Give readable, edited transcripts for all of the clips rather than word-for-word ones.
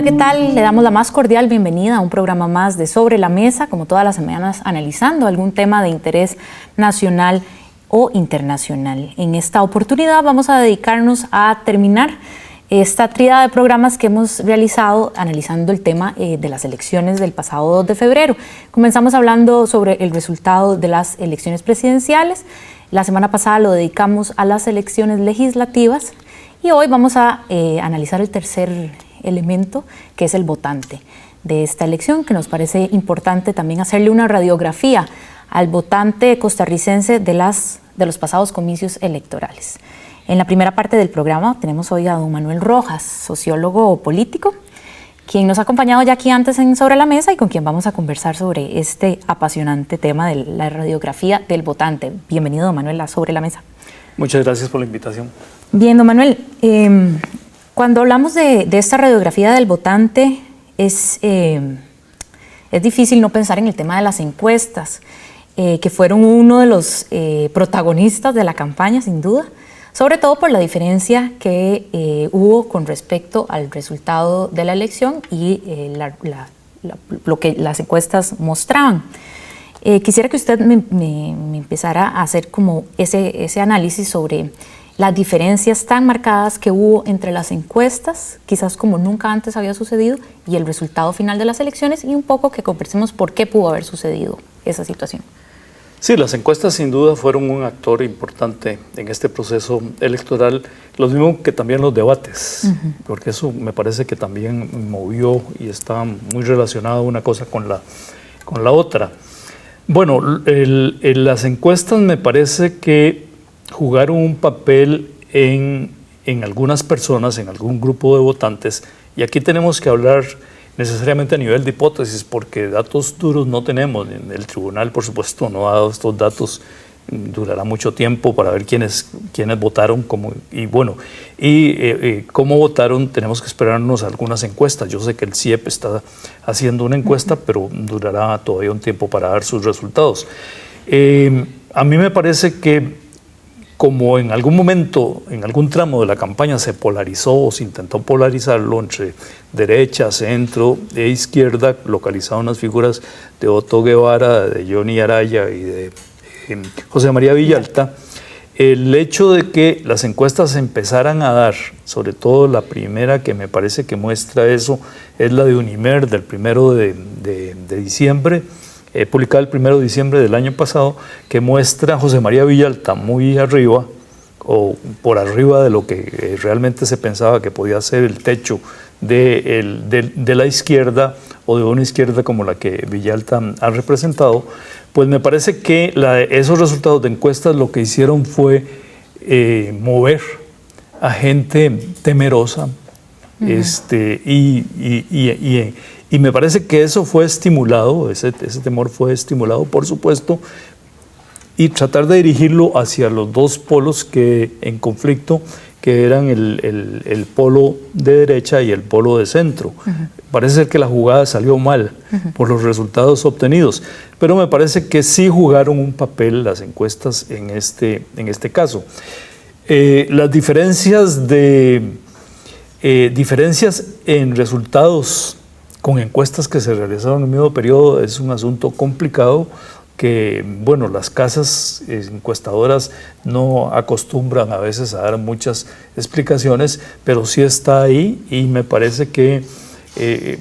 ¿Qué tal? Le damos la más cordial bienvenida a un programa más de Sobre la Mesa, como todas las semanas analizando algún tema de interés nacional o internacional. En esta oportunidad vamos a dedicarnos a terminar esta tríada de programas que hemos realizado analizando el tema de las elecciones del pasado 2 de febrero. Comenzamos hablando sobre el resultado de las elecciones presidenciales. La semana pasada lo dedicamos a las elecciones legislativas y hoy vamos a analizar el tercer elemento, que es el votante de esta elección, que nos parece importante también hacerle una radiografía al votante costarricense de los pasados comicios electorales. En la primera parte del programa tenemos hoy a don Manuel Rojas, sociólogo político, quien nos ha acompañado ya aquí antes en Sobre la Mesa y con quien vamos a conversar sobre este apasionante tema de la radiografía del votante. Bienvenido, don Manuel, a Sobre la Mesa. Muchas gracias por la invitación. Bien, don Manuel, cuando hablamos de esta radiografía del votante, es difícil no pensar en el tema de las encuestas, que fueron uno de los protagonistas de la campaña, sin duda, sobre todo por la diferencia que hubo con respecto al resultado de la elección y lo que las encuestas mostraban. Quisiera que usted me empezara a hacer como ese análisis sobre las diferencias tan marcadas que hubo entre las encuestas, quizás como nunca antes había sucedido, y el resultado final de las elecciones, y un poco que conversemos por qué pudo haber sucedido esa situación. Sí, las encuestas sin duda fueron un actor importante en este proceso electoral, lo mismo que también los debates, porque eso me parece que también movió y está muy relacionado una cosa con la otra. Bueno, las encuestas me parece que jugaron un papel en algunas personas, en algún grupo de votantes, y aquí tenemos que hablar necesariamente a nivel de hipótesis, porque datos duros no tenemos. El tribunal, por supuesto, no ha dado estos datos, durará mucho tiempo para ver quiénes votaron, cómo votaron. Tenemos que esperarnos algunas encuestas. Yo sé que el CIEP está haciendo una encuesta, pero durará todavía un tiempo para dar sus resultados. A mí me parece que como en algún momento, en algún tramo de la campaña se polarizó o se intentó polarizarlo entre derecha, centro e izquierda, localizado en las figuras de Otto Guevara, de Johnny Araya y de José María Villalta, el hecho de que las encuestas empezaran a dar, sobre todo la primera que me parece que muestra eso, es la de Unimer del 1 de diciembre, publicada el 1 de diciembre del año pasado, que muestra a José María Villalta muy arriba, o por arriba de lo que realmente se pensaba que podía ser el techo de la izquierda, o de una izquierda como la que Villalta ha representado. Pues me parece que esos resultados de encuestas lo que hicieron fue mover a gente temerosa, y me parece que eso fue estimulado, ese temor fue estimulado, por supuesto, y tratar de dirigirlo hacia los dos polos en conflicto, que eran el polo de derecha y el polo de centro. Parece ser que la jugada salió mal por los resultados obtenidos, pero me parece que sí jugaron un papel las encuestas en este caso. Las diferencias en resultados con encuestas que se realizaron en el mismo periodo es un asunto complicado que, bueno, las casas encuestadoras no acostumbran a veces a dar muchas explicaciones, pero sí está ahí, y me parece que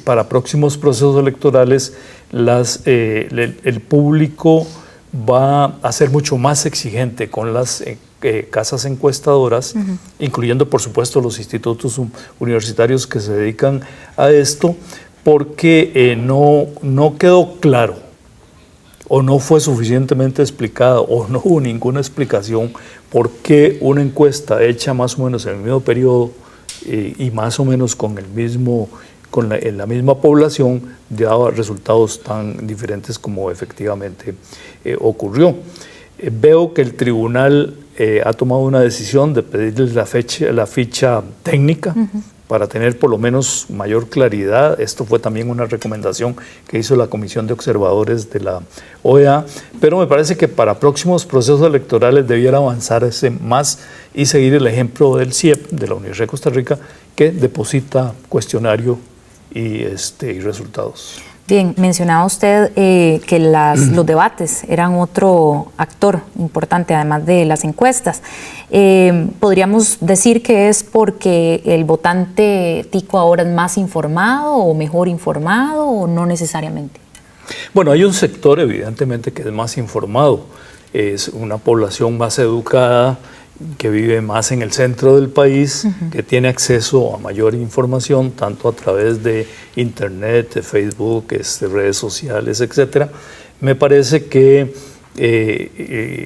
para próximos procesos electorales el público va a ser mucho más exigente con las casas encuestadoras, incluyendo por supuesto los institutos universitarios que se dedican a esto, porque no quedó claro o no fue suficientemente explicada o no hubo ninguna explicación por qué una encuesta hecha más o menos en el mismo periodo y más o menos con en la misma población daba resultados tan diferentes como efectivamente ocurrió. Veo que el tribunal ha tomado una decisión de pedirles la ficha técnica para tener por lo menos mayor claridad. Esto fue también una recomendación que hizo la Comisión de Observadores de la OEA, pero me parece que para próximos procesos electorales debiera avanzarse más y seguir el ejemplo del CIEP, de la Universidad de Costa Rica, que deposita cuestionario y resultados. Bien, mencionaba usted que los debates eran otro actor importante, además de las encuestas. ¿Podríamos decir que es porque el votante tico ahora es más informado o mejor informado o no necesariamente? Bueno, hay un sector evidentemente que es más informado, es una población más educada, que vive más en el centro del país, que tiene acceso a mayor información, tanto a través de internet, de Facebook, redes sociales, etc. Me parece que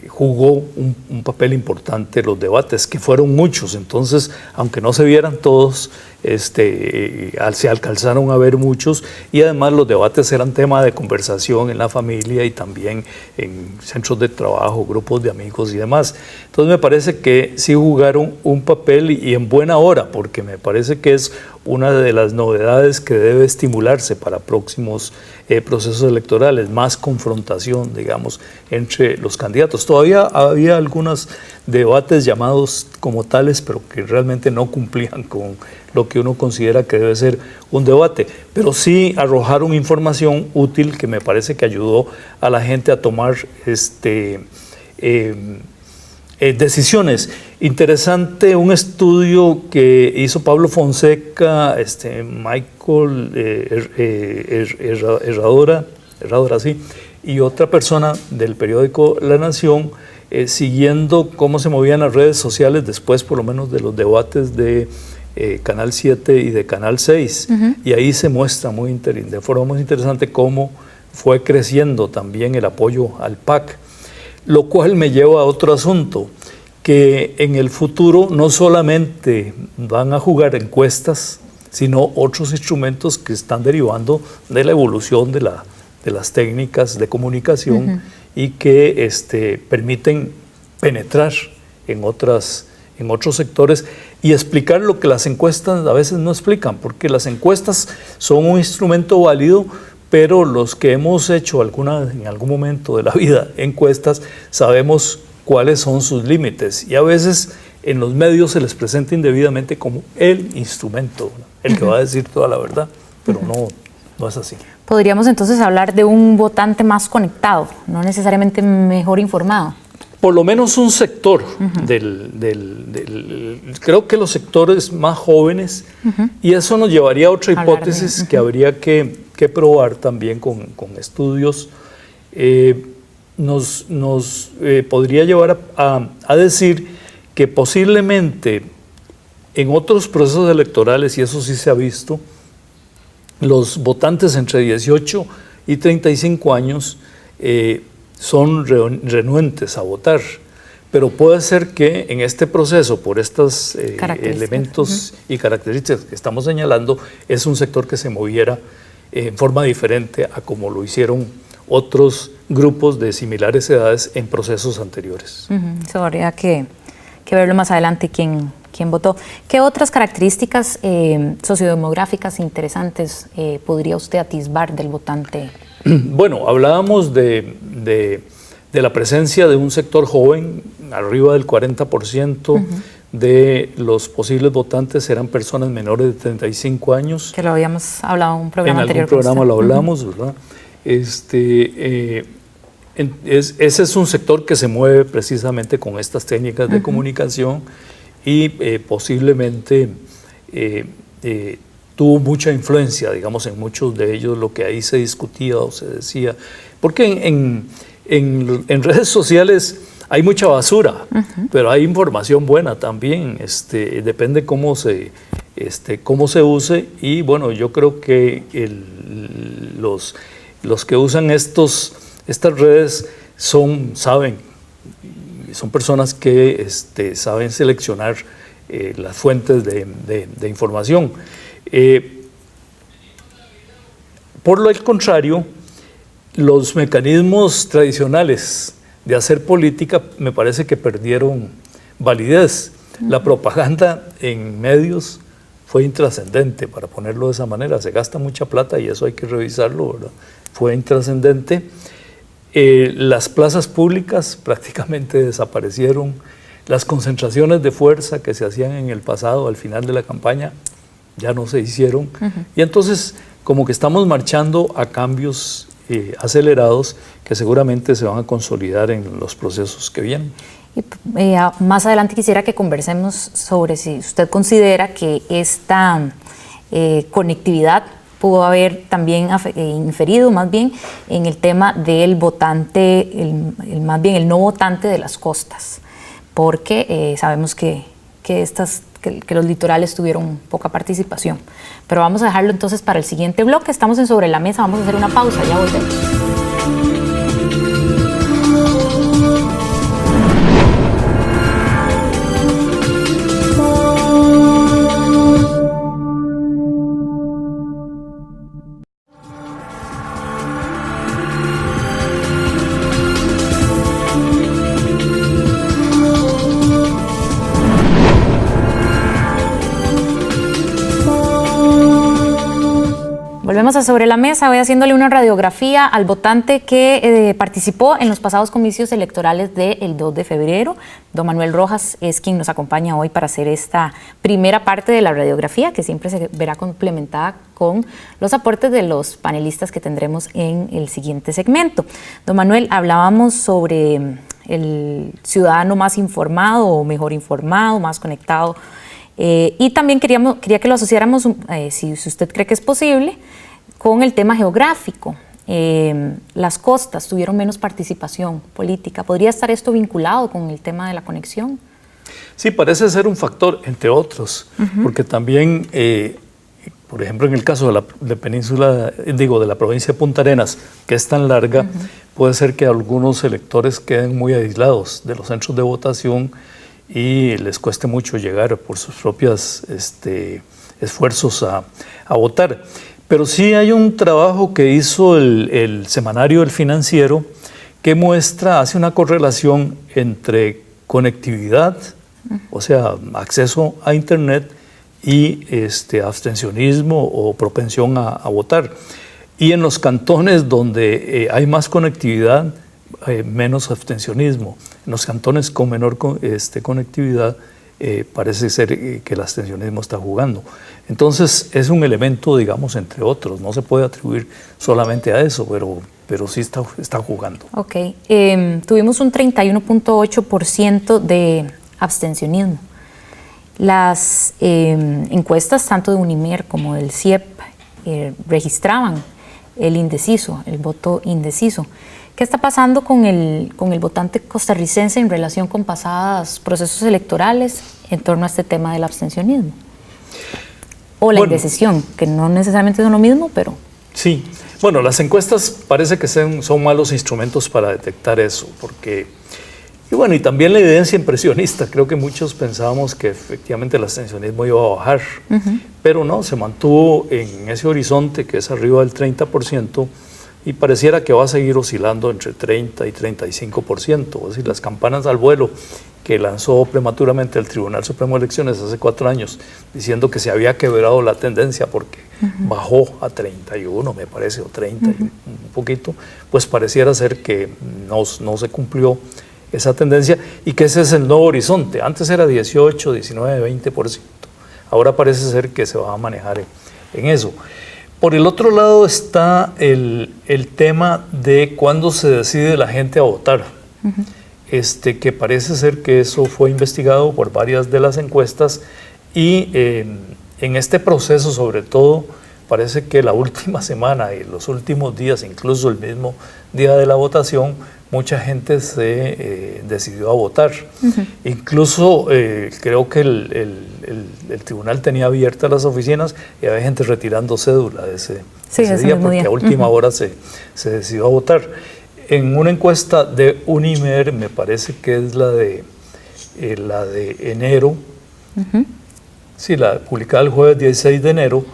jugó un papel importante los debates, que fueron muchos. Entonces, aunque no se vieran todos, se alcanzaron a ver muchos, y además los debates eran tema de conversación en la familia y también en centros de trabajo, grupos de amigos y demás. Entonces me parece que sí jugaron un papel y en buena hora, porque me parece que es una de las novedades que debe estimularse para próximos procesos electorales, más confrontación, digamos, entre los candidatos. Todavía había algunos debates llamados como tales, pero que realmente no cumplían con lo que uno considera que debe ser un debate, pero sí arrojaron información útil que me parece que ayudó a la gente a tomar decisiones. Interesante un estudio que hizo Pablo Fonseca, Michael Herradora, sí, y otra persona del periódico La Nación, siguiendo cómo se movían las redes sociales después por lo menos de los debates de Canal 7 y de Canal 6, y ahí se muestra de forma muy interesante cómo fue creciendo también el apoyo al PAC, lo cual me lleva a otro asunto, que en el futuro no solamente van a jugar encuestas, sino otros instrumentos que están derivando de la evolución de las técnicas de comunicación y que permiten penetrar en otros sectores y explicar lo que las encuestas a veces no explican, porque las encuestas son un instrumento válido, pero los que hemos hecho en algún momento de la vida encuestas sabemos cuáles son sus límites, y a veces en los medios se les presenta indebidamente como el instrumento, el que va a decir toda la verdad, pero no es así. Podríamos entonces hablar de un votante más conectado, no necesariamente mejor informado. Por lo menos un sector creo que los sectores más jóvenes, y eso nos llevaría a otra hipótesis que habría que probar también con estudios, nos podría llevar a decir que posiblemente en otros procesos electorales, y eso sí se ha visto, los votantes entre 18 y 35 años son renuentes a votar, pero puede ser que en este proceso, por estos elementos y características que estamos señalando, es un sector que se moviera en forma diferente a como lo hicieron otros grupos de similares edades en procesos anteriores. Eso habría que verlo más adelante quién votó. ¿Qué otras características sociodemográficas interesantes podría usted atisbar del votante? Bueno, hablábamos de la presencia de un sector joven, arriba del 40% de los posibles votantes eran personas menores de 35 años. Que lo habíamos hablado en un programa anterior. En algún programa lo hablamos, ¿verdad? Ese es un sector que se mueve precisamente con estas técnicas de comunicación y posiblemente tuvo mucha influencia, digamos, en muchos de ellos, lo que ahí se discutía o se decía. Porque en redes sociales hay mucha basura, pero hay información buena también, depende cómo se use, y bueno, yo creo que los que usan estos Estas redes son personas que saben seleccionar las fuentes de información. Por lo contrario, los mecanismos tradicionales de hacer política me parece que perdieron validez. La propaganda en medios fue intrascendente, para ponerlo de esa manera. Se gasta mucha plata y eso hay que revisarlo, ¿verdad? Fue intrascendente. Las plazas públicas prácticamente desaparecieron. Las concentraciones de fuerza que se hacían en el pasado, al final de la campaña, ya no se hicieron. Y entonces, como que estamos marchando a cambios acelerados que seguramente se van a consolidar en los procesos que vienen. Más adelante quisiera que conversemos sobre si usted considera que esta conectividad pudo haber también inferido más bien en el tema del votante, más bien el no votante de las costas, porque sabemos que los litorales tuvieron poca participación. Pero vamos a dejarlo entonces para el siguiente bloque. Estamos en Sobre la Mesa, vamos a hacer una pausa, ya volvemos. Volvemos a Sobre la Mesa, voy haciéndole una radiografía al votante que participó en los pasados comicios electorales del 2 de febrero. Don Manuel Rojas es quien nos acompaña hoy para hacer esta primera parte de la radiografía, que siempre se verá complementada con los aportes de los panelistas que tendremos en el siguiente segmento. Don Manuel, hablábamos sobre el ciudadano más informado o mejor informado, más conectado. Y también quería que lo asociáramos, si usted cree que es posible, con el tema geográfico. Las costas tuvieron menos participación política. ¿Podría estar esto vinculado con el tema de la conexión? Sí, parece ser un factor, entre otros, porque también, por ejemplo, en el caso de la provincia de Punta Arenas, que es tan larga, puede ser que algunos electores queden muy aislados de los centros de votación y les cueste mucho llegar por sus propios esfuerzos a votar. Pero sí hay un trabajo que hizo el semanario El Financiero que hace una correlación entre conectividad, o sea, acceso a Internet, y abstencionismo o propensión a votar. Y en los cantones donde hay más conectividad, menos abstencionismo. En los cantones con menor conectividad parece ser que el abstencionismo está jugando. Entonces es un elemento, digamos, entre otros. No se puede atribuir solamente a eso, pero sí está jugando. Ok. Tuvimos un 31.8% de abstencionismo. Las encuestas tanto de Unimer como del CIEP registraban el indeciso, el voto indeciso. ¿Qué está pasando con el votante costarricense en relación con pasados procesos electorales en torno a este tema del abstencionismo? O la indecisión, que no necesariamente son lo mismo, pero... Sí, bueno, las encuestas parece que son malos instrumentos para detectar eso, porque... Y también la evidencia impresionista. Creo que muchos pensábamos que efectivamente el abstencionismo iba a bajar, pero no, se mantuvo en ese horizonte que es arriba del 30%, y pareciera que va a seguir oscilando entre 30 y 35%. Es decir, las campanas al vuelo que lanzó prematuramente el Tribunal Supremo de Elecciones hace 4 años, diciendo que se había quebrado la tendencia porque bajó a 31, me parece, o 30, un poquito, pues pareciera ser que no se cumplió esa tendencia y que ese es el nuevo horizonte. Antes era 18, 19, 20%. Ahora parece ser que se va a manejar en eso. Por el otro lado está el tema de cuándo se decide la gente a votar, que parece ser que eso fue investigado por varias de las encuestas y en este proceso sobre todo parece que la última semana y los últimos días, incluso el mismo día de la votación, mucha gente se decidió a votar. Incluso creo que el tribunal tenía abiertas las oficinas y había gente retirando cédula ese día porque a última hora se decidió a votar. en una encuesta de Unimer, me parece que es la de enero, sí, la publicada el jueves 16 de enero,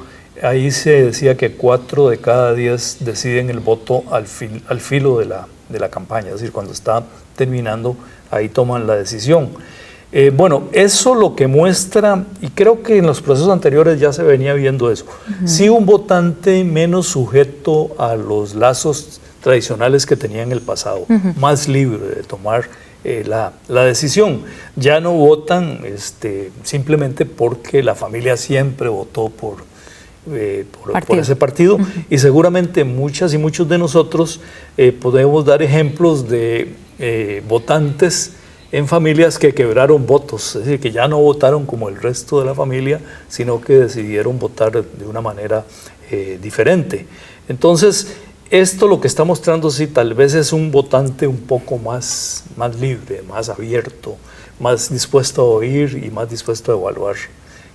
ahí se decía que 4 de cada 10 deciden el voto al filo de la campaña, es decir, cuando está terminando, ahí toman la decisión. Bueno, eso lo que muestra, y creo que en los procesos anteriores ya se venía viendo eso, sí un votante menos sujeto a los lazos tradicionales que tenía en el pasado, más libre de tomar la decisión. Ya no votan simplemente porque la familia siempre votó por ese partido, y seguramente muchas y muchos de nosotros podemos dar ejemplos de votantes en familias que quebraron votos, es decir, que ya no votaron como el resto de la familia, sino que decidieron votar de una manera diferente. Entonces, esto lo que está mostrando, sí, tal vez es un votante un poco más libre, más abierto, más dispuesto a oír y más dispuesto a evaluar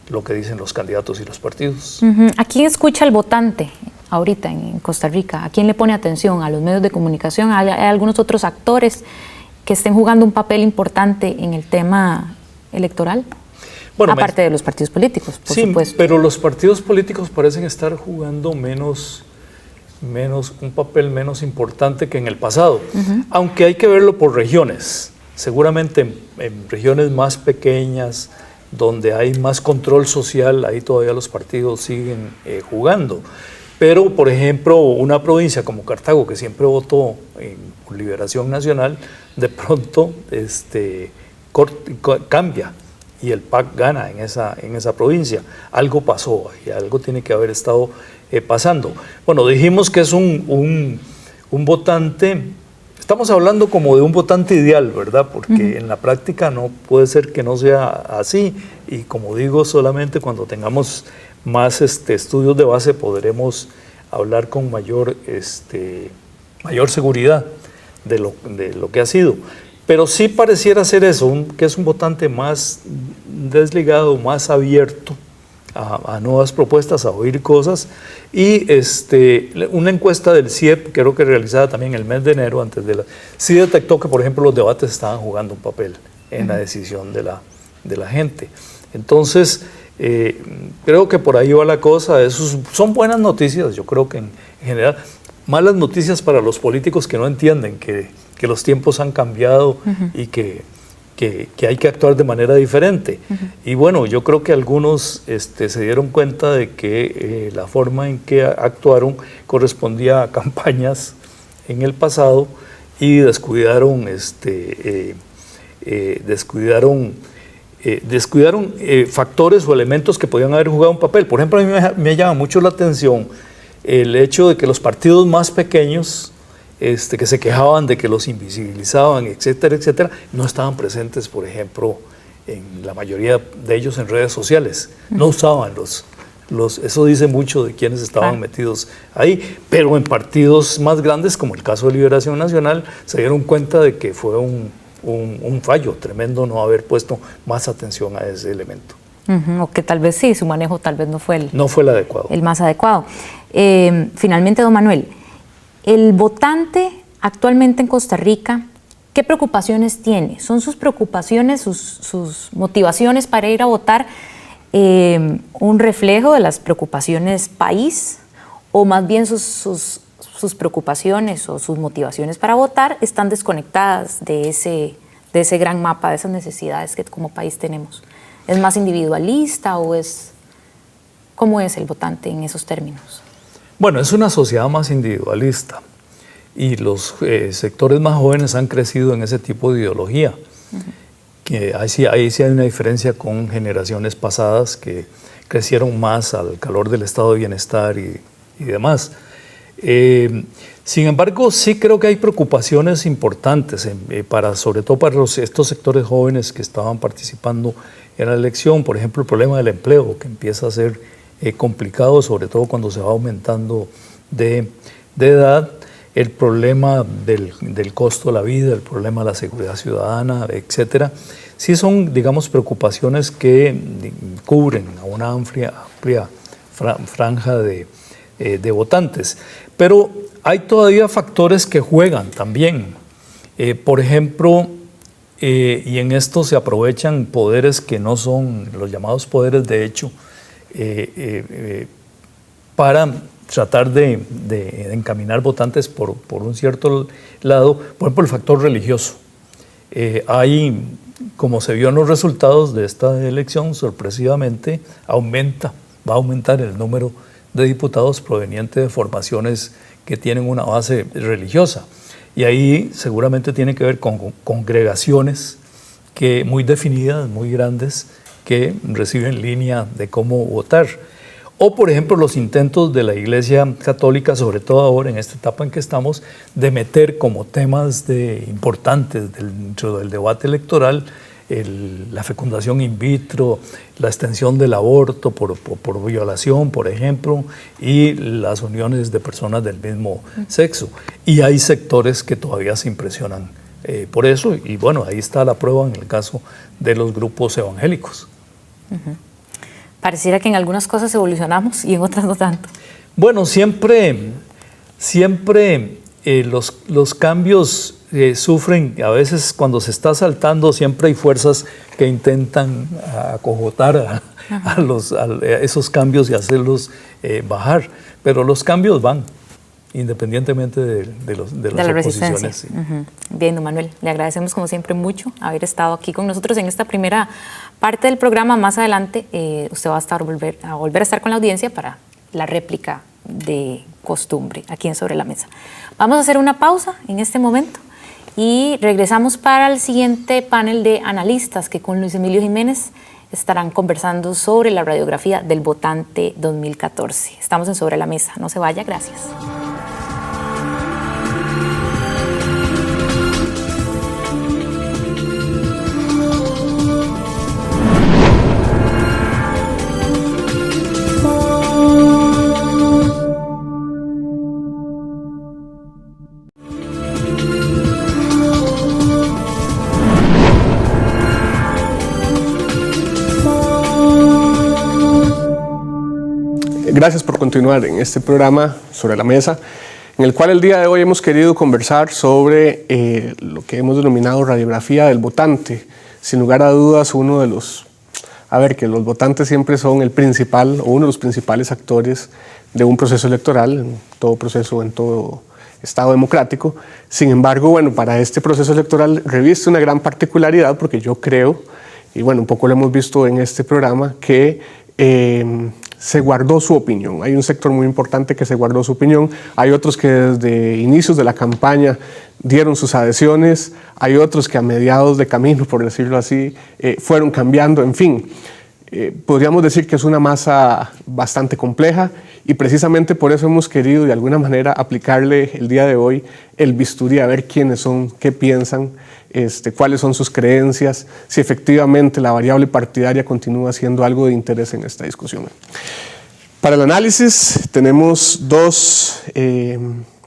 lo que dicen los candidatos y los partidos. ¿A quién escucha el votante ahorita en Costa Rica? ¿A quién le pone atención? ¿A los medios de comunicación? ¿Hay algunos otros actores que estén jugando un papel importante en el tema electoral? Bueno, aparte de los partidos políticos, por supuesto. Pero los partidos políticos parecen estar jugando un papel menos importante que en el pasado, aunque hay que verlo por regiones. Seguramente en regiones más pequeñas, donde hay más control social, ahí todavía los partidos siguen jugando. Pero, por ejemplo, una provincia como Cartago, que siempre votó por Liberación Nacional, de pronto cambia y el PAC gana en esa provincia. Algo pasó y algo tiene que haber estado pasando. Bueno, dijimos que es un votante, estamos hablando como de un votante ideal, ¿verdad? Porque en la práctica no puede ser que no sea así, y como digo, solamente cuando tengamos más estudios de base podremos hablar con mayor seguridad de lo que ha sido. Pero sí pareciera ser eso, que es un votante más desligado, más abierto a nuevas propuestas, a oír cosas. Y una encuesta del CIEP, creo que realizada también el mes de enero, sí detectó que, por ejemplo, los debates estaban jugando un papel en la decisión de la gente. Entonces, creo que por ahí va la cosa. Son buenas noticias, yo creo que en general. Malas noticias para los políticos que no entienden que los tiempos han cambiado y que hay que actuar de manera diferente. Y bueno, yo creo que algunos se dieron cuenta de que la forma en que actuaron correspondía a campañas en el pasado y descuidaron factores o elementos que podían haber jugado un papel. Por ejemplo, a mí me llama mucho la atención el hecho de que los partidos más pequeños, que se quejaban de que los invisibilizaban, etcétera, etcétera, no estaban presentes, por ejemplo, en la mayoría de ellos en redes sociales. No usaban eso dice mucho de quienes estaban metidos ahí, pero en partidos más grandes, como el caso de Liberación Nacional, se dieron cuenta de que fue un fallo tremendo no haber puesto más atención a ese elemento. O que tal vez sí, su manejo tal vez no fue el adecuado. El más adecuado. Finalmente, don Manuel, el votante actualmente en Costa Rica, ¿qué preocupaciones tiene? ¿Son sus preocupaciones, sus motivaciones para ir a votar un reflejo de las preocupaciones país, o más bien sus preocupaciones o sus motivaciones para votar están desconectadas de ese gran mapa, de esas necesidades que como país tenemos? ¿Es más individualista o cómo es el votante en esos términos? Bueno, es una sociedad más individualista y los sectores más jóvenes han crecido en ese tipo de ideología. Que ahí sí hay una diferencia con generaciones pasadas que crecieron más al calor del estado de bienestar y demás. Sin embargo, sí creo que hay preocupaciones importantes, sobre todo para estos sectores jóvenes que estaban participando en la elección. Por ejemplo, el problema del empleo, que empieza a ser complicado, sobre todo cuando se va aumentando de edad, el problema del costo de la vida, el problema de la seguridad ciudadana, etcétera. Sí son, digamos, preocupaciones que cubren a una amplia franja de de votantes. Pero hay todavía factores que juegan también. Por ejemplo, y en esto se aprovechan poderes que no son los llamados poderes de hecho, para tratar de encaminar votantes por un cierto lado, por ejemplo, el factor religioso. Hay, como se vio en los resultados de esta elección, sorpresivamente va a aumentar el número de diputados provenientes de formaciones que tienen una base religiosa. Y ahí seguramente tiene que ver con congregaciones muy definidas, muy grandes, que reciben línea de cómo votar. O, por ejemplo, los intentos de la Iglesia Católica, sobre todo ahora en esta etapa en que estamos, de meter como temas importantes dentro del debate electoral la fecundación in vitro, la extensión del aborto por violación, por ejemplo, y las uniones de personas del mismo sexo. Y hay sectores que todavía se impresionan por eso, y bueno, ahí está la prueba en el caso de los grupos evangélicos. Pareciera que en algunas cosas evolucionamos y en otras no tanto. Bueno, siempre los cambios sufren, a veces cuando se está saltando siempre hay fuerzas que intentan acogotar a esos cambios y hacerlos bajar, pero los cambios van, independientemente de las oposiciones. Sí. Bien, don Manuel, le agradecemos como siempre mucho haber estado aquí con nosotros en esta primera parte del programa. Más adelante usted va a volver a estar con la audiencia para la réplica de costumbre aquí en Sobre la Mesa. Vamos a hacer una pausa en este momento y regresamos para el siguiente panel de analistas que con Luis Emilio Jiménez estarán conversando sobre la radiografía del votante 2014. Estamos en Sobre la Mesa. No se vaya, gracias. Gracias por continuar en este programa Sobre la Mesa, en el cual el día de hoy hemos querido conversar sobre lo que hemos denominado radiografía del votante. Sin lugar a dudas, que los votantes siempre son el principal o uno de los principales actores de un proceso electoral, en todo proceso, en todo Estado democrático. Sin embargo, bueno, para este proceso electoral reviste una gran particularidad porque yo creo, y bueno, un poco lo hemos visto en este programa, que se guardó su opinión. Hay un sector muy importante que se guardó su opinión, hay otros que desde inicios de la campaña dieron sus adhesiones, hay otros que a mediados de camino, por decirlo así, fueron cambiando, en fin. Podríamos decir que es una masa bastante compleja y precisamente por eso hemos querido de alguna manera aplicarle el día de hoy el bisturí a ver quiénes son, qué piensan, cuáles son sus creencias, si efectivamente la variable partidaria continúa siendo algo de interés en esta discusión. Para el análisis tenemos dos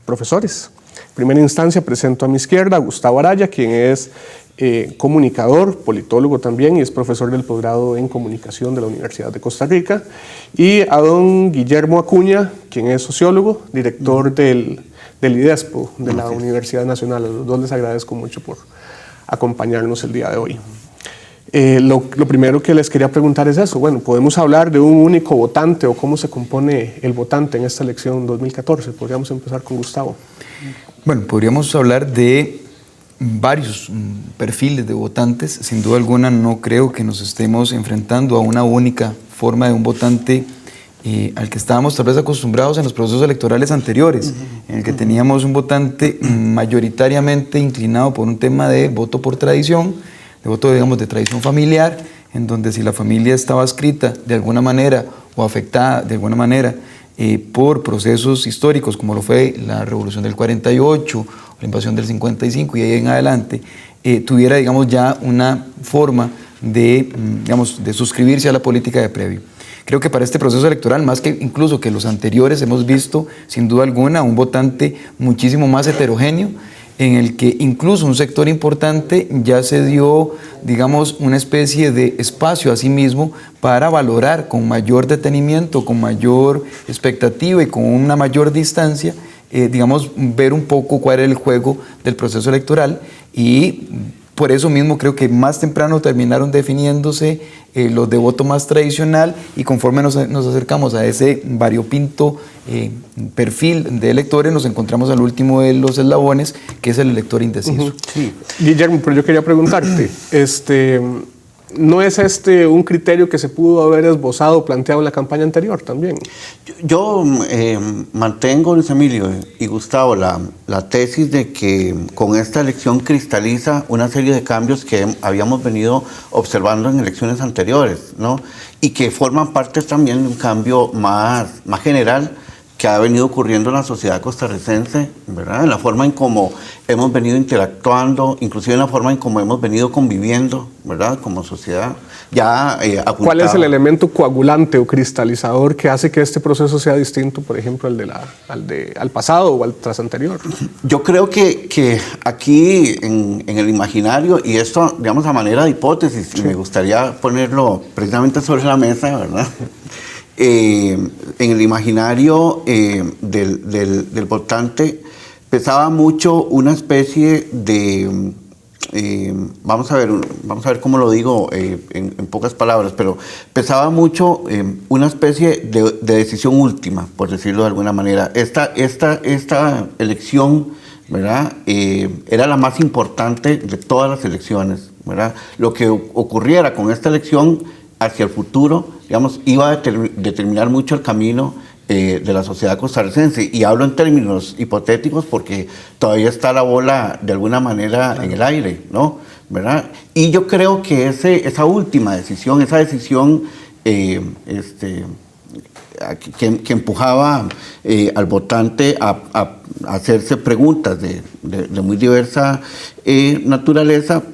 profesores. En primera instancia presento a mi izquierda a Gustavo Araya, quien es comunicador, politólogo también, y es profesor del posgrado en comunicación de la Universidad de Costa Rica, y a don Guillermo Acuña, quien es sociólogo, director del IDESPO, de la Universidad Nacional. A los dos les agradezco mucho por acompañarnos el día de hoy. Lo primero que les quería preguntar es eso. Bueno, ¿podemos hablar de un único votante o cómo se compone el votante en esta elección 2014? Podríamos empezar con Gustavo. Bueno, podríamos hablar de varios perfiles de votantes. Sin duda alguna no creo que nos estemos enfrentando a una única forma de un votante al que estábamos tal vez acostumbrados en los procesos electorales anteriores, en el que teníamos un votante mayoritariamente inclinado por un tema de voto por tradición, de voto, digamos, de tradición familiar, en donde si la familia estaba adscrita de alguna manera o afectada de alguna manera por procesos históricos como lo fue la Revolución del 48, la invasión del 55 y ahí en adelante, tuviera, digamos, ya una forma de suscribirse a la política de previo. Creo que para este proceso electoral, más que incluso que los anteriores, hemos visto sin duda alguna un votante muchísimo más heterogéneo, en el que incluso un sector importante ya se dio, digamos, una especie de espacio a sí mismo para valorar con mayor detenimiento, con mayor expectativa y con una mayor distancia, digamos, ver un poco cuál era el juego del proceso electoral, y por eso mismo creo que más temprano terminaron definiéndose los de voto más tradicional, y conforme nos acercamos a ese variopinto perfil de electores, nos encontramos al último de los eslabones, que es el elector indeciso. Sí. Guillermo, pero yo quería preguntarte, ¿no es un criterio que se pudo haber esbozado o planteado en la campaña anterior también? Yo mantengo, Luis Emilio y Gustavo, la tesis de que con esta elección cristaliza una serie de cambios que habíamos venido observando en elecciones anteriores, ¿no? Y que forman parte también de un cambio más general que ha venido ocurriendo en la sociedad costarricense, ¿verdad? En la forma en cómo hemos venido interactuando, inclusive en la forma en cómo hemos venido conviviendo, ¿verdad? Como sociedad. Ya ¿Cuál es el elemento coagulante o cristalizador que hace que este proceso sea distinto, por ejemplo, al pasado o al tras anterior? Yo creo que aquí en el imaginario, y esto, digamos, a manera de hipótesis, sí, y me gustaría ponerlo precisamente sobre la mesa, ¿verdad? En el imaginario del votante pesaba mucho una especie de, vamos a ver cómo lo digo en pocas palabras, pero pesaba mucho una especie de decisión última, por decirlo de alguna manera. Esta elección, ¿verdad? Era la más importante de todas las elecciones, ¿verdad? Lo que ocurriera con esta elección hacia el futuro, digamos, iba a determinar mucho el camino de la sociedad costarricense. Y hablo en términos hipotéticos porque todavía está la bola de alguna manera en el aire, ¿no? ¿Verdad? Y yo creo que esa última decisión, esa decisión que empujaba al votante a hacerse preguntas de muy diversa naturaleza,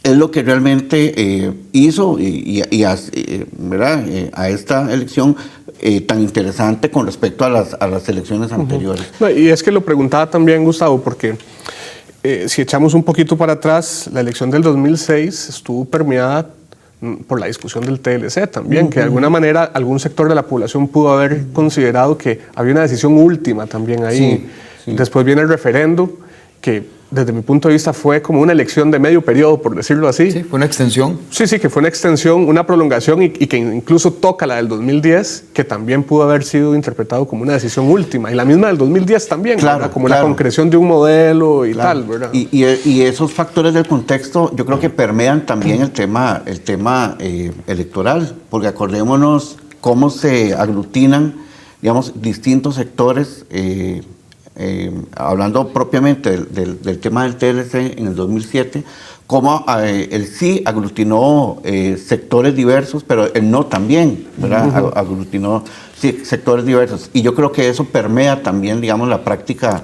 es lo que realmente hizo ¿verdad? A esta elección tan interesante con respecto a las elecciones anteriores. No, y es que lo preguntaba también, Gustavo, porque si echamos un poquito para atrás, la elección del 2006 estuvo permeada por la discusión del TLC también, que de alguna manera algún sector de la población pudo haber considerado que había una decisión última también ahí. Sí, sí. Después viene el referendo, que desde mi punto de vista fue como una elección de medio periodo, por decirlo así. Sí, fue una extensión. Sí, que fue una extensión, una prolongación y que incluso toca la del 2010, que también pudo haber sido interpretado como una decisión última. Y la misma del 2010 también, claro, como la concreción de un modelo y tal, ¿verdad? Y esos factores del contexto yo creo que permean también el tema electoral, porque acordémonos cómo se aglutinan, digamos, distintos sectores. Hablando propiamente del tema del TLC en el 2007, cómo el sí aglutinó sectores diversos, pero el no también, ¿verdad? Aglutinó sectores diversos. Y yo creo que eso permea también, digamos, la práctica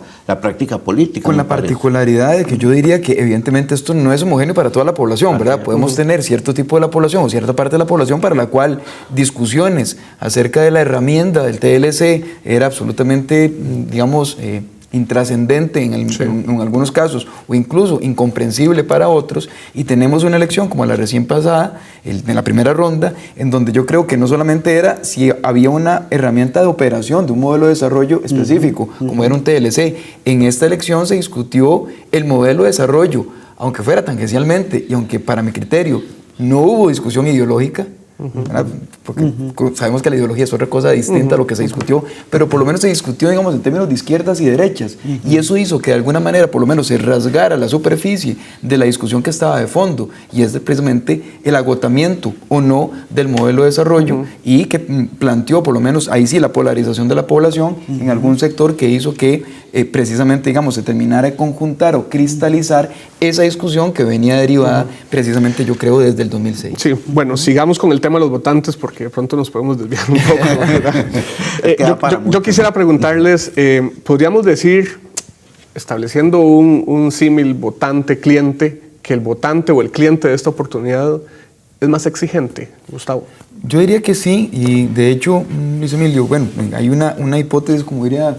política. Con la particularidad de que yo diría que evidentemente esto no es homogéneo para toda la población, ¿verdad? Podemos tener cierto tipo de la población o cierta parte de la población para la cual discusiones acerca de la herramienta del TLC era absolutamente, digamos, intrascendente en algunos casos o incluso incomprensible para otros, y tenemos una elección como la recién pasada, en la primera ronda, en donde yo creo que no solamente era si había una herramienta de operación de un modelo de desarrollo específico, como era un TLC. En esta elección se discutió el modelo de desarrollo, aunque fuera tangencialmente y aunque para mi criterio no hubo discusión ideológica, porque sabemos que la ideología es otra cosa distinta a lo que se discutió, pero por lo menos se discutió, digamos, en términos de izquierdas y derechas, y eso hizo que de alguna manera por lo menos se rasgara la superficie de la discusión que estaba de fondo, y es precisamente el agotamiento o no del modelo de desarrollo, y que planteó por lo menos ahí sí la polarización de la población en algún sector, que hizo que precisamente, digamos, se terminara de conjuntar o cristalizar esa discusión que venía derivada precisamente, yo creo, desde el 2006. Sí, bueno, sigamos con el tema de los votantes porque de pronto nos podemos desviar un poco. Yo quisiera preguntarles, ¿podríamos decir, estableciendo un símil votante-cliente, que el votante o el cliente de esta oportunidad es más exigente, Gustavo? Yo diría que sí, y de hecho, Luis Emilio, bueno, hay una hipótesis, como diría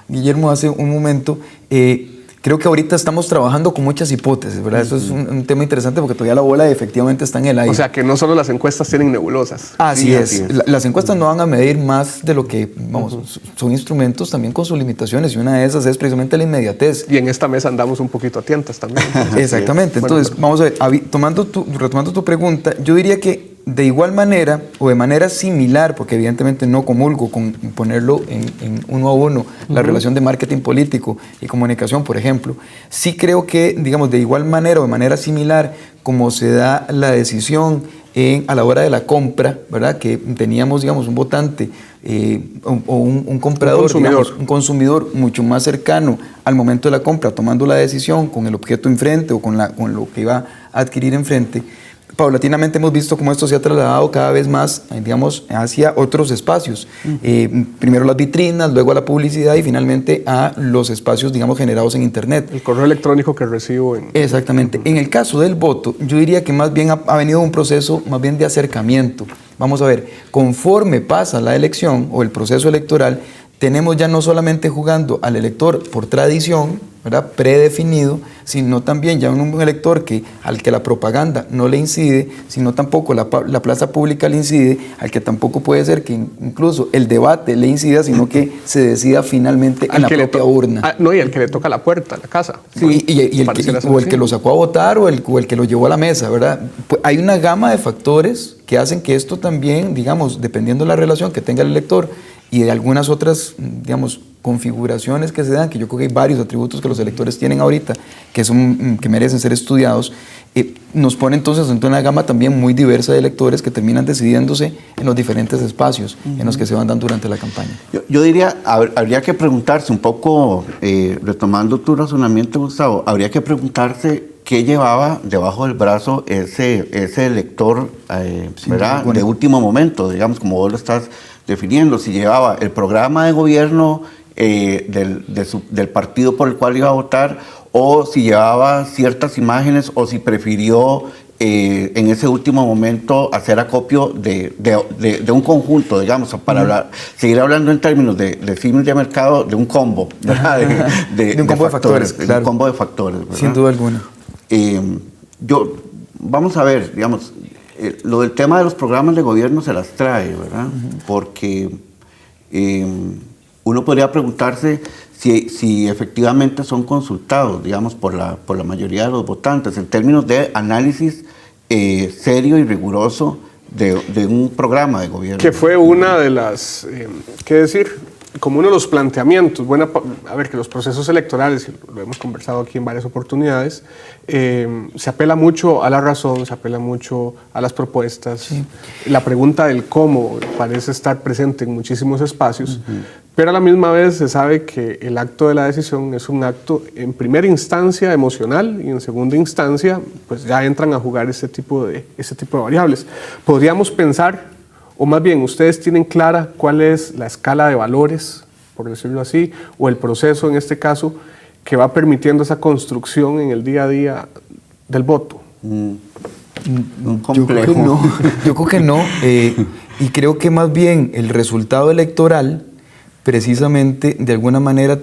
Guillermo hace un momento, que creo que ahorita estamos trabajando con muchas hipótesis, ¿verdad? Eso es un tema interesante porque todavía la bola efectivamente está en el aire. O sea, que no solo las encuestas tienen nebulosas. Así es. Las encuestas no van a medir más de lo que, vamos, son instrumentos también con sus limitaciones, y una de esas es precisamente la inmediatez. Y en esta mesa andamos un poquito a tientas también. Exactamente. Entonces, vamos a ver, retomando tu pregunta, yo diría que de igual manera o de manera similar, porque evidentemente no comulgo con ponerlo en uno a uno, la relación de marketing político y comunicación, por ejemplo, sí creo que, digamos, de igual manera o de manera similar, como se da la decisión a la hora de la compra, ¿verdad? Que teníamos, digamos, un votante o un comprador, un consumidor mucho más cercano al momento de la compra, tomando la decisión con el objeto enfrente o con lo que iba a adquirir enfrente. Paulatinamente hemos visto cómo esto se ha trasladado cada vez más, digamos, hacia otros espacios. Primero las vitrinas, luego a la publicidad y finalmente a los espacios, digamos, generados en Internet. El correo electrónico que recibo. Exactamente. En el caso del voto, yo diría que más bien ha venido un proceso más bien de acercamiento. Vamos a ver, conforme pasa la elección o el proceso electoral, tenemos ya no solamente jugando al elector por tradición, ¿verdad?, predefinido, sino también ya un elector al que la propaganda no le incide, sino tampoco la plaza pública le incide, al que tampoco puede ser que incluso el debate le incida, sino que se decida finalmente en la propia urna. No, y el que le toca la puerta, la casa. Sí, el que lo sacó a votar o el que lo llevó a la mesa, ¿verdad? Pues hay una gama de factores que hacen que esto también, digamos, dependiendo de la relación que tenga el elector y de algunas otras, digamos, configuraciones que se dan, que yo creo que hay varios atributos que los electores tienen ahorita que merecen ser estudiados, nos pone entonces ante una gama también muy diversa de electores que terminan decidiéndose en los diferentes espacios en los que se van dando durante la campaña. Yo diría, habría que preguntarse un poco, retomando tu razonamiento, Gustavo, habría que preguntarse qué llevaba debajo del brazo ese elector, ¿verdad?, de último momento, digamos, como vos lo estás definiendo, si llevaba el programa de gobierno del partido por el cual iba a votar, o si llevaba ciertas imágenes, o si prefirió en ese último momento hacer acopio de un conjunto, digamos, para seguir hablando en términos de símil de mercado, de un combo, ¿verdad? De un combo de factores, claro. De un combo de factores, ¿verdad? Sin duda alguna. Vamos a ver, digamos, lo del tema de los programas de gobierno se las trae, ¿verdad? Porque uno podría preguntarse si efectivamente son consultados, digamos, por la mayoría de los votantes, en términos de análisis serio y riguroso de un programa de gobierno. Que fue una de las, como uno de los planteamientos, a ver, que los procesos electorales, lo hemos conversado aquí en varias oportunidades, se apela mucho a la razón, se apela mucho a las propuestas. Sí. La pregunta del cómo parece estar presente en muchísimos espacios, pero a la misma vez se sabe que el acto de la decisión es un acto en primera instancia emocional y en segunda instancia pues ya entran a jugar ese tipo de variables. Podríamos pensar, o más bien, ustedes tienen clara cuál es la escala de valores, por decirlo así, o el proceso en este caso, que va permitiendo esa construcción en el día a día del voto. Yo creo que no. Y creo que más bien el resultado electoral, precisamente, de alguna manera,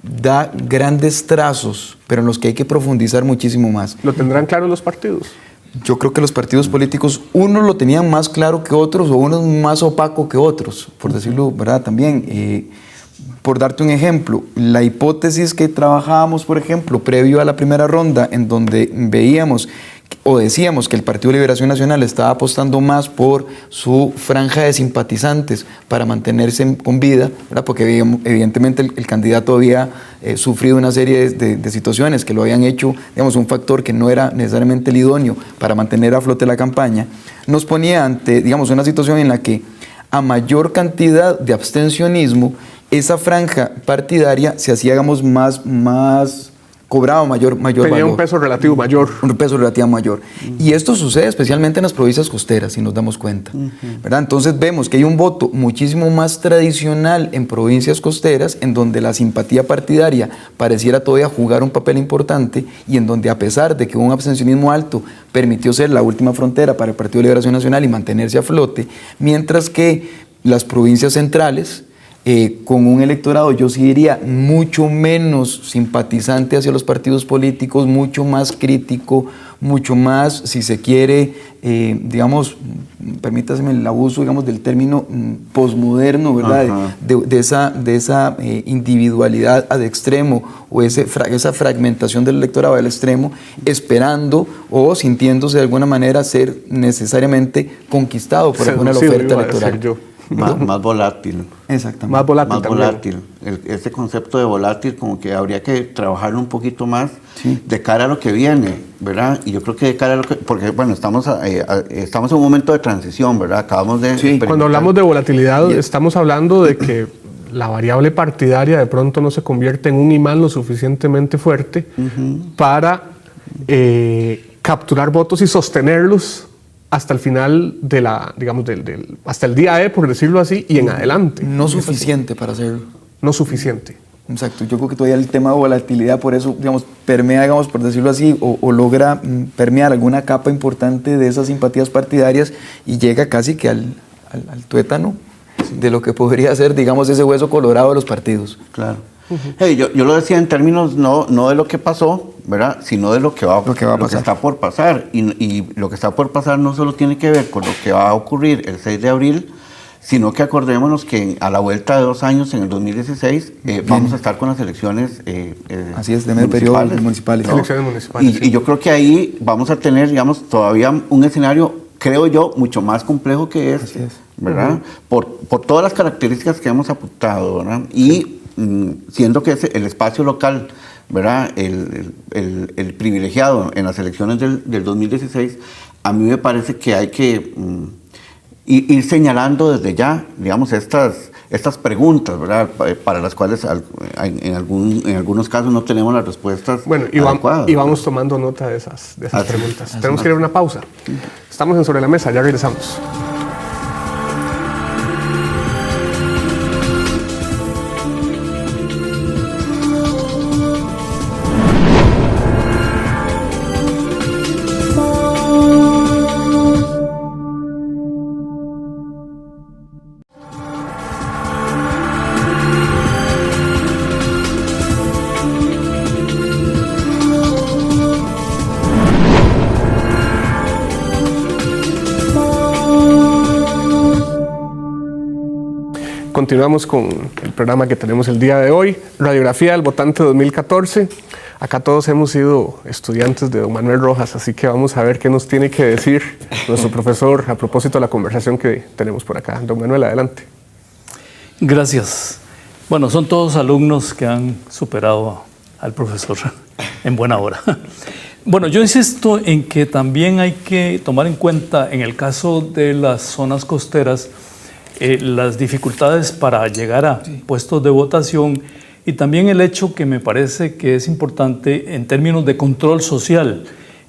da grandes trazos, pero en los que hay que profundizar muchísimo más. ¿Lo tendrán claro los partidos? Yo creo que los partidos políticos, unos lo tenían más claro que otros, o unos más opaco que otros, por decirlo, ¿verdad? También, por darte un ejemplo, la hipótesis que trabajábamos, por ejemplo, previo a la primera ronda, en donde veíamos o decíamos que el Partido de Liberación Nacional estaba apostando más por su franja de simpatizantes para mantenerse con vida, ¿verdad? Porque evidentemente el candidato había sufrido una serie de situaciones que lo habían hecho, digamos, un factor que no era necesariamente el idóneo para mantener a flote la campaña, nos ponía ante, digamos, una situación en la que a mayor cantidad de abstencionismo, esa franja partidaria se hacía, digamos, más cobraba mayor valor. Tenía un peso relativo mayor. Un peso relativo mayor. Y esto sucede especialmente en las provincias costeras, si nos damos cuenta. ¿Verdad? Entonces vemos que hay un voto muchísimo más tradicional en provincias costeras, en donde la simpatía partidaria pareciera todavía jugar un papel importante y en donde, a pesar de que un abstencionismo alto permitió ser la última frontera para el Partido de Liberación Nacional y mantenerse a flote, mientras que las provincias centrales con un electorado, yo sí diría, mucho menos simpatizante hacia los partidos políticos, mucho más crítico, mucho más, si se quiere, digamos, permítaseme el abuso, digamos, del término posmoderno, ¿verdad? De esa individualidad ad extremo o esa fragmentación del electorado al extremo, esperando o sintiéndose de alguna manera ser necesariamente conquistado por alguna oferta electoral. Más volátil. Exactamente. Más volátil. Más también. volátil. Ese concepto de volátil como que habría que trabajarlo un poquito más de cara a lo que viene, ¿verdad? Y yo creo que de cara a lo que... Porque, bueno, estamos en un momento de transición, ¿verdad? Acabamos de... Cuando hablamos de volatilidad, estamos hablando de que la variable partidaria de pronto no se convierte en un imán lo suficientemente fuerte para capturar votos y sostenerlos hasta el final de la, digamos, hasta el día E, por decirlo así, y en adelante. No suficiente para hacerlo. No suficiente. Exacto, yo creo que todavía el tema de volatilidad, por eso, digamos, permea, digamos, por decirlo así, o logra permear alguna capa importante de esas simpatías partidarias y llega casi que al tuétano de lo que podría ser, digamos, ese hueso colorado de los partidos. Claro. Hey, yo lo decía en términos no de lo que pasó, ¿verdad? Sino de lo que está por pasar. Y lo que está por pasar no solo tiene que ver con lo que va a ocurrir el 6 de abril, sino que acordémonos que a la vuelta de 2 años, en el 2016, vamos a estar con las elecciones así es, de medio periodo municipales. ¿no? Elecciones municipales. Y yo creo que ahí vamos a tener, digamos, todavía un escenario, creo yo, mucho más complejo que este, ¿verdad? Por todas las características que hemos apuntado, ¿verdad? Y siendo que el espacio local, ¿verdad? El privilegiado en las elecciones del 2016, a mí me parece que hay que ir señalando desde ya, digamos, estas preguntas, ¿verdad? Para las cuales en algunos casos no tenemos las respuestas adecuadas. Y vamos tomando nota de esas preguntas. Tenemos que ir a una pausa. Estamos en Sobre la Mesa, ya regresamos. Continuamos con el programa que tenemos el día de hoy, Radiografía del Votante 2014. Acá todos hemos sido estudiantes de don Manuel Rojas, así que vamos a ver qué nos tiene que decir nuestro profesor a propósito de la conversación que tenemos por acá. Don Manuel, adelante. Gracias. Bueno, son todos alumnos que han superado al profesor en buena hora. Bueno, yo insisto en que también hay que tomar en cuenta, en el caso de las zonas costeras, las dificultades para llegar a puestos de votación y también el hecho que me parece que es importante en términos de control social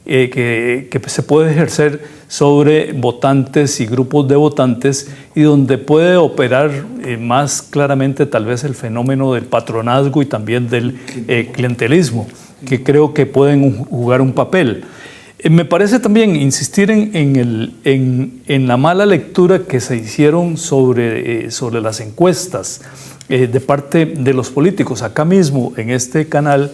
que se puede ejercer sobre votantes y grupos de votantes y donde puede operar más claramente tal vez el fenómeno del patronazgo y también del clientelismo, que creo que pueden jugar un papel. Me parece también insistir en la mala lectura que se hicieron sobre las encuestas de parte de los políticos. Acá mismo, en este canal,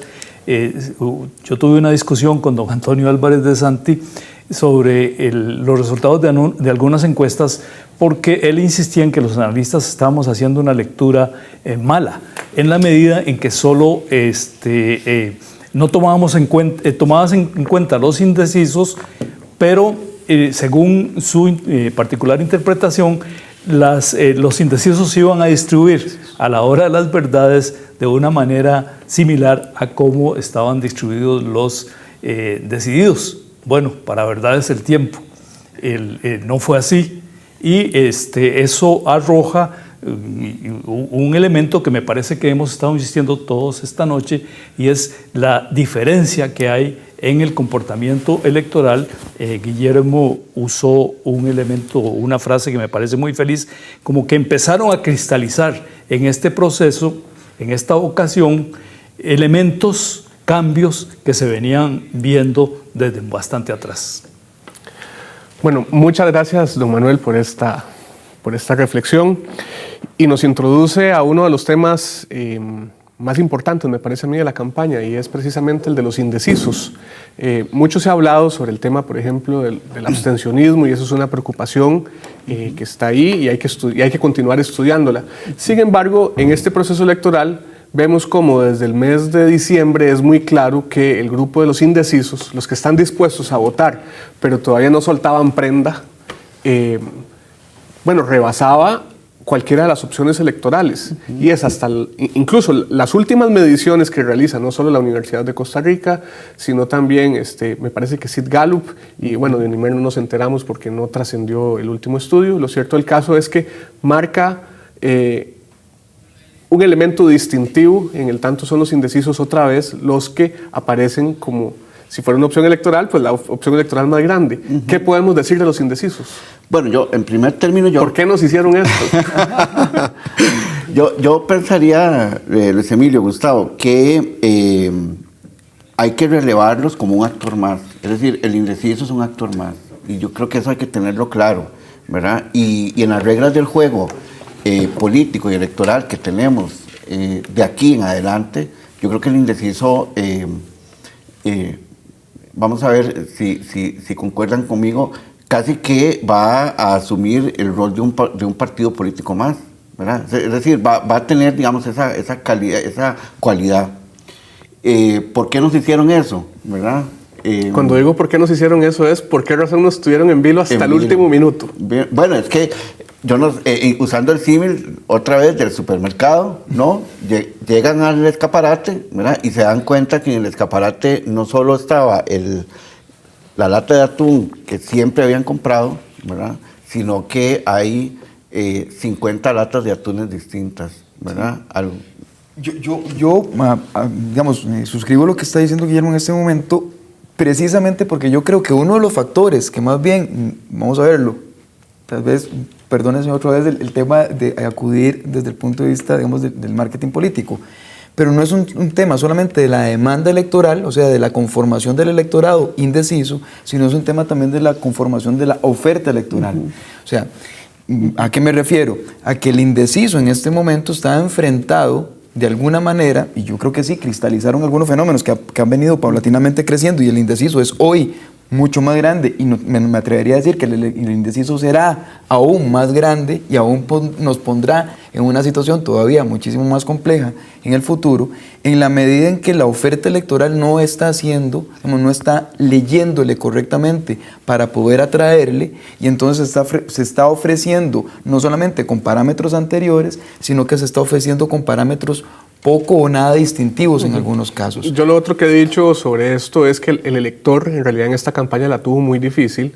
yo tuve una discusión con don Antonio Álvarez de Santi sobre los resultados de algunas encuestas, porque él insistía en que los analistas estábamos haciendo una lectura mala, en la medida en que solo no tomábamos en cuenta los indecisos, pero según su particular interpretación, los indecisos se iban a distribuir a la hora de las verdades de una manera similar a cómo estaban distribuidos los decididos. Bueno, para verdades el tiempo. No fue así y eso arroja un elemento que me parece que hemos estado insistiendo todos esta noche, y es la diferencia que hay en el comportamiento electoral. Guillermo usó un elemento, una frase que me parece muy feliz, como que empezaron a cristalizar en este proceso, en esta ocasión, elementos, cambios que se venían viendo desde bastante atrás. Bueno, muchas gracias, don Manuel, por esta esta reflexión y nos introduce a uno de los temas más importantes, me parece a mí, de la campaña, y es precisamente el de los indecisos. Mucho se ha hablado sobre el tema, por ejemplo, del abstencionismo, y eso es una preocupación que está ahí y hay que continuar estudiándola. Sin embargo, en este proceso electoral vemos como desde el mes de diciembre es muy claro que el grupo de los indecisos, los que están dispuestos a votar, pero todavía no soltaban prenda, rebasaba cualquiera de las opciones electorales. Y es hasta, incluso las últimas mediciones que realiza, no solo la Universidad de Costa Rica, sino también, me parece que Sid Gallup, y bueno, de Nimer no nos enteramos porque no trascendió el último estudio. Lo cierto del caso es que marca un elemento distintivo, en el tanto son los indecisos otra vez los que aparecen como, si fuera una opción electoral, pues la opción electoral más grande. ¿Qué podemos decir de los indecisos? Bueno, yo en primer término... ¿Por qué nos hicieron esto? yo pensaría, Luis Emilio, Gustavo, que hay que relevarlos como un actor más. Es decir, el indeciso es un actor más. Y yo creo que eso hay que tenerlo claro, ¿verdad? Y en las reglas del juego político y electoral que tenemos de aquí en adelante, yo creo que el indeciso... vamos a ver si concuerdan conmigo, casi que va a asumir el rol de un partido político más, ¿verdad? Es decir, va a tener, digamos, esa calidad, esa cualidad. ¿Por qué nos hicieron eso, verdad? Cuando digo por qué nos hicieron eso es por qué razón nos tuvieron en vilo hasta el último minuto. Bueno, es que yo usando el símil otra vez del supermercado, ¿no? Llegan al escaparate, ¿verdad? Y se dan cuenta que en el escaparate no solo estaba la lata de atún que siempre habían comprado, ¿verdad? Sino que hay 50 latas de atunes distintas, ¿verdad? Yo digamos, suscribo lo que está diciendo Guillermo en este momento, precisamente porque yo creo que uno de los factores que más bien, vamos a verlo, tal vez, perdónenme otra vez, el tema de acudir desde el punto de vista, digamos, del marketing político, pero no es un tema solamente de la demanda electoral, o sea, de la conformación del electorado indeciso, sino es un tema también de la conformación de la oferta electoral. O sea, ¿a qué me refiero? A que el indeciso en este momento está enfrentado de alguna manera, y yo creo que sí, cristalizaron algunos fenómenos que han venido paulatinamente creciendo, y el indeciso es hoy mucho más grande, y me atrevería a decir que el indeciso será aún más grande y aún nos pondrá en una situación todavía muchísimo más compleja en el futuro, en la medida en que la oferta electoral no está no está leyéndole correctamente para poder atraerle, y entonces se está ofreciendo no solamente con parámetros anteriores, sino que se está ofreciendo con parámetros poco o nada distintivos en algunos casos. Yo lo otro que he dicho sobre esto es que el elector en realidad en esta campaña la tuvo muy difícil,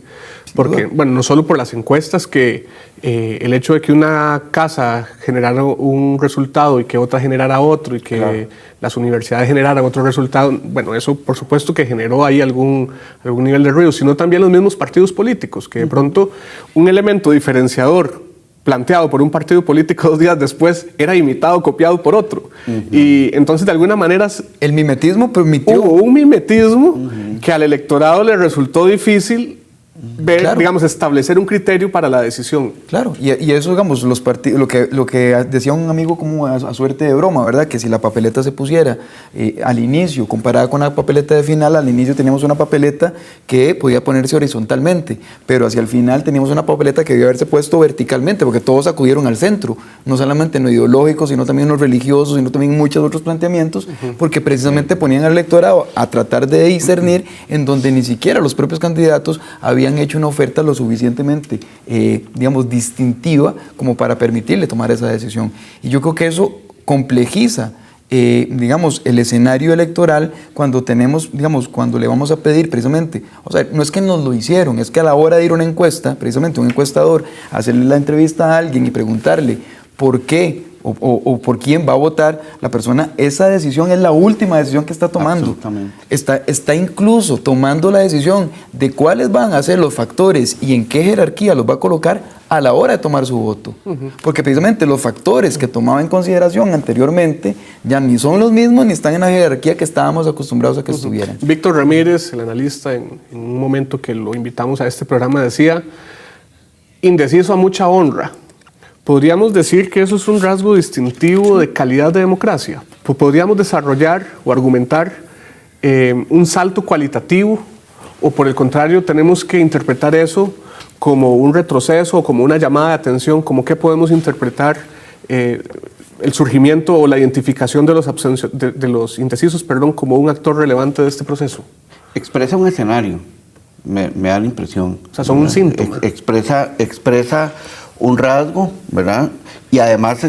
porque, bueno, no solo por las encuestas, que el hecho de que una casa generara un resultado y que otra generara otro, y que las universidades generaran otro resultado, bueno, eso por supuesto que generó ahí algún nivel de ruido, sino también los mismos partidos políticos, que de pronto un elemento diferenciador planteado por un partido político 2 días después era imitado, copiado por otro. Y entonces de alguna manera el mimetismo permitió... Hubo un mimetismo que al electorado le resultó difícil ver, digamos, establecer un criterio para la decisión. Claro, y eso, digamos, los partidos, lo que decía un amigo como a suerte de broma, ¿verdad? Que si la papeleta se pusiera al inicio, comparada con la papeleta de final, al inicio teníamos una papeleta que podía ponerse horizontalmente, pero hacia el final teníamos una papeleta que debía haberse puesto verticalmente, porque todos acudieron al centro, no solamente en lo ideológico, sino también en lo religioso, sino también en muchos otros planteamientos, porque precisamente ponían al electorado a tratar de discernir en donde ni siquiera los propios candidatos habían hecho una oferta lo suficientemente, digamos, distintiva como para permitirle tomar esa decisión. Y yo creo que eso complejiza, digamos, el escenario electoral cuando tenemos, digamos, cuando le vamos a pedir precisamente, o sea, no es que nos lo hicieron, es que a la hora de ir a una encuesta, precisamente un encuestador, hacerle la entrevista a alguien y preguntarle por qué o por quién va a votar la persona, esa decisión es la última decisión que está tomando. Está incluso tomando la decisión de cuáles van a ser los factores y en qué jerarquía los va a colocar a la hora de tomar su voto. Porque precisamente los factores que tomaba en consideración anteriormente ya ni son los mismos ni están en la jerarquía que estábamos acostumbrados a que estuvieran. Víctor Ramírez, el analista, en un momento que lo invitamos a este programa decía: indeciso a mucha honra. ¿podríamos decir que eso es un rasgo distintivo de calidad de democracia? ¿Podríamos desarrollar o argumentar un salto cualitativo, o por el contrario tenemos que interpretar eso como un retroceso o como una llamada de atención? ¿Cómo qué podemos interpretar el surgimiento o la identificación de los indecisos, como un actor relevante de este proceso? Expresa un escenario, me da la impresión. O sea, son un síntoma. Expresa un rasgo, ¿verdad? Y además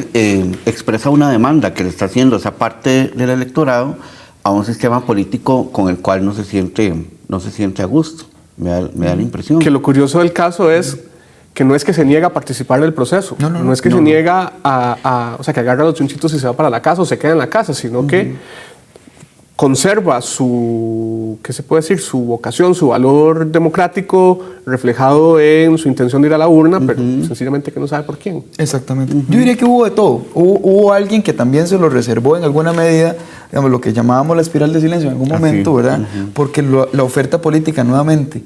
expresa una demanda que le está haciendo esa parte del electorado a un sistema político con el cual no se siente a gusto. Me da la impresión. Que lo curioso del caso es que no es que se niega a participar del proceso, no es que se niega o sea, que agarra los chunchitos y se va para la casa o se queda en la casa, sino que conserva ¿qué se puede decir? Su vocación, su valor democrático reflejado en su intención de ir a la urna, pero sencillamente que no sabe por quién. Exactamente. Yo diría que hubo de todo. Hubo alguien que también se lo reservó en alguna medida, digamos, lo que llamábamos la espiral de silencio en algún momento, ¿verdad? Porque la oferta política, nuevamente,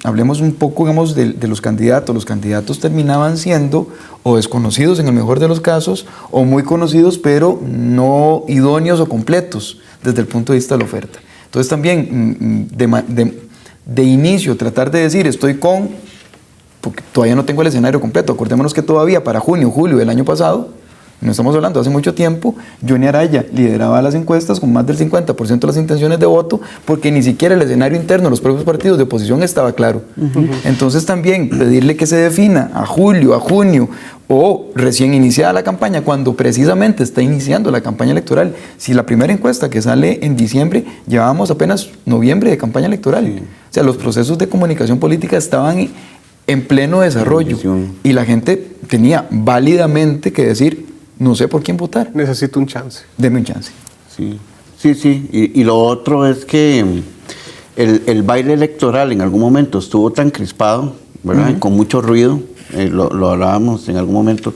hablemos un poco, digamos, de los candidatos. Los candidatos terminaban siendo o desconocidos en el mejor de los casos, o muy conocidos, pero no idóneos o completos desde el punto de vista de la oferta. Entonces también, de inicio, tratar de decir, porque todavía no tengo el escenario completo. Acordémonos que todavía para junio, julio del año pasado, no estamos hablando hace mucho tiempo, Johnny Araya lideraba las encuestas con más del 50% de las intenciones de voto, porque ni siquiera el escenario interno de los propios partidos de oposición estaba claro. Entonces también pedirle que se defina a julio, a junio, o recién iniciada la campaña, cuando precisamente está iniciando la campaña electoral. Si la primera encuesta que sale en diciembre, llevábamos apenas noviembre de campaña electoral. O sea, los procesos de comunicación política estaban en pleno desarrollo y la gente tenía válidamente que decir, no sé por quién votar. Necesito un chance. Deme un chance. Sí. Y lo otro es que el baile electoral en algún momento estuvo tan crispado, ¿verdad? Y con mucho ruido. Lo hablábamos en algún momento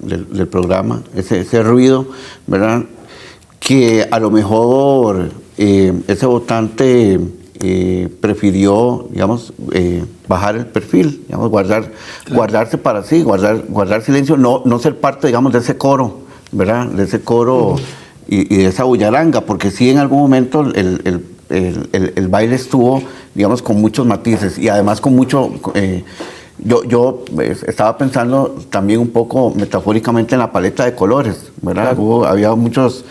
del programa, ese ruido, ¿verdad? Que a lo mejor ese votante prefirió, digamos, bajar el perfil, digamos, guardarse para sí, guardar silencio, no ser parte, digamos, de ese coro, ¿verdad? De ese coro y de esa bullaranga, porque sí en algún momento el baile estuvo, digamos, con muchos matices y además con mucho... Yo estaba pensando también un poco metafóricamente en la paleta de colores, ¿verdad? Claro. Había muchos,